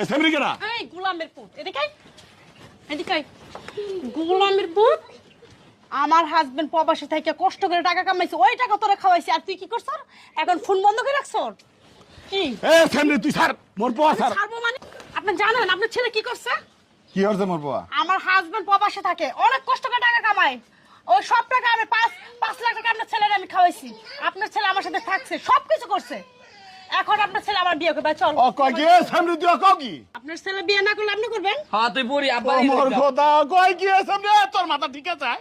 সামনে কেনা এই গোলামের পুত এদিকে এদিকে গোলামের পুত আমার হাজবেন্ড প্রবাসী থেকে কষ্ট করে টাকা কামাইছে ওই টাকা তোরা খাওয়াইছি আর তুই কি করছ এখন ফোন বন্ধ করে রাখছ কি সামনে তুই স্যার মোর পোয়া স্যার ছাড়বো মানে আপনি জানেন আপনার ছেলে কি করছে কি হচ্ছে মোর পোয়া আমার হাজবেন্ড প্রবাসী থাকে অনেক কষ্ট করে টাকা কামায় ওই সব টাকা আমি 5 লাখ টাকা আপনার ছেলের আমি খাওয়াইছি আপনার ছেলে আমার সাথে থাকছে সবকিছু করছে এখন আপনার ছেলে আমার বিয়ে করবে চল ও কয় কি সামনে তুই কও কি আপনার ছেলে বিয়ে না করলে আপনি করবেন হ্যাঁ তুই বুড়ি আব্বা মোর খোদা কয় কি সামনে তোর মাথা ঠিক আছে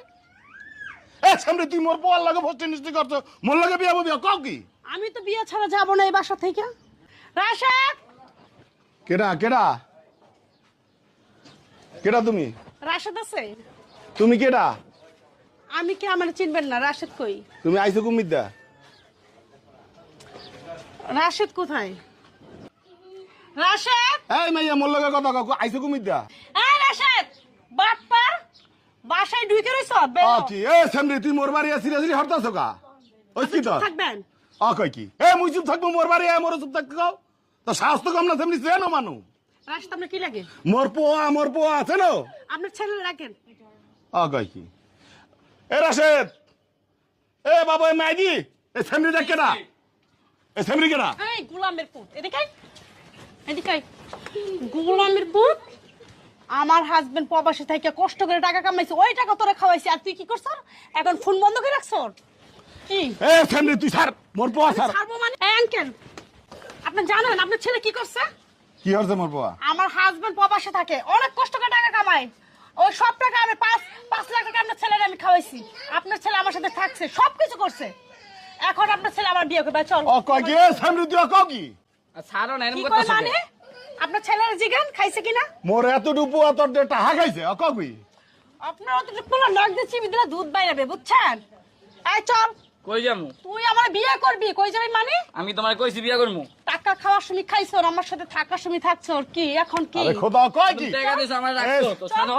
সামনে তুই মোর পোয়ার লাগে ফস্ট নিশ্চয় করছ মোর লাগে বিয়া ববি কও কি আমি তো বিয়ে ছাড়া যাবো না এই বাসা থেকে রাশেদ কেডা কেডা কেডা তুমি রাশেদ আছে তুমি কেডা আমি কি আমার চিনবেন না রাশেদ কই তুমি আইছো কুমিদ্দা রাশেদ কোথায় রাশেদ এই মাইয়া মোর লগে কথা কও আইছো কুমিদ্দা এই রাশেদ বাটপার বাসায় ঢুকে রইছ কি সামনে তুই মোর বাড়ি সিরিয়াসলি হরতাছ কা ওই কি তো থাকবেন কয় কি মুই চুপ থাকবো মোর বাড়ি মোর চুপ থাকতে কও তো সাহস তো কম না সামনে চেনো মানু রাশেদ আপনার কি লাগে মোর পোয়া আছে না আপনার ছেলে লাগেন কয় কি রাশেদ বাবা মাইদি সামনে দেখ কেডা সামনে কেডা এই গোলামের পুত এদিকে এদিকে গোলামের পুত আমার হাজবেন্ড প্রবাসী থেকে কষ্ট করে টাকা কামাইছে ওই টাকা তোরা খাওয়াইছি আর তুই কি করছ এখন ফোন বন্ধ করে রাখছ কি সামনে তুই স্যার মোর পোয়া স্যার ছাড়বো মানে আঙ্কেল আপনি জানেন আপনার ছেলে কি করছে কি হচ্ছে মোর পোয়া আমার হাজবেন্ড প্রবাসী থাকে অনেক কষ্ট করে টাকা কামায় ওই সব টাকা আমি 5 লাখ টাকা আপনার ছেলের আমি খাওয়াইছি আপনার ছেলে আমার সাথে থাকছে সবকিছু করছে এখন আপনার ছেলে আমার বিয়ে করবে চল কয় কি সামনে তুই কও কি ছাড়ো না এরকম কি কথা কই মানে আপনার ছেলের জিগান খাইছে কিনা মোর এতটুকু পোয়া তোর টাহা খাইছে কও কি আপনার অতটুকু পোলা নাক দিয়ে চিবি দিলে দুধ বাইরাবে বুঝছেন এই চল কই যামু তুই আমার বিয়ে করবি কই যাবি মানে আমি তোমার কইছি বিয়া করমু টাকা খাওয়ার সময় খাইছো আর আমার সাথে থাকার সময় থাকছো আর কি এখন কি আরে খোদা কয় কি টাকা দিছ আমার রাখছো তো ছাড়ো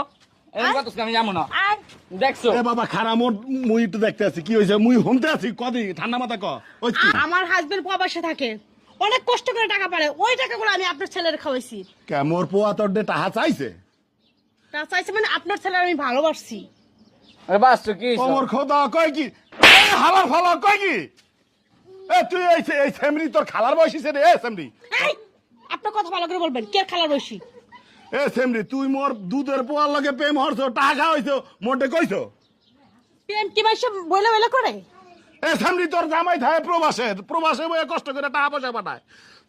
এরকম কথা আমি যামু না আর দেখছো বাবা খারা মোর মুই একটু দেখতে আছি কি হইছে মুই হোমতে আছি কদি ঠান্ডা মাথা ক ওই কি আমার হাজবেন্ড প্রবাসে থাকে অনেক কষ্ট করে টাকা পায় ওই টাকাগুলো আমি আপনার ছেলের খাওয়াইছি কে মোর পোয়া তোর টাহা চাইছে তা চাইছে মানে আপনার ছেলের আমি ভালোবাসছি আরে বাস তো কি মোর খোদা কয় কি হালার ফালা কয় কি তুই এই সেমরি তোর খালার বয়সীছে রে সেমরি এই আপনার কথা ভালো করে বলবেন কে খালার বসি সেমরি তুই মোর দুধের পোয়ার লগে প্রেম হরছো টাকা হইছো মোটে কইছো প্রেম কি মাইসে বইলে বইলে করে সেমরি তোর জামাই থাকে প্রবাসে বয়ে কষ্ট করে টাকা পয়সা পাঠায়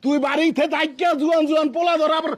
তুই বাড়িতে থাইকা জুয়ান পোলা ধর আবার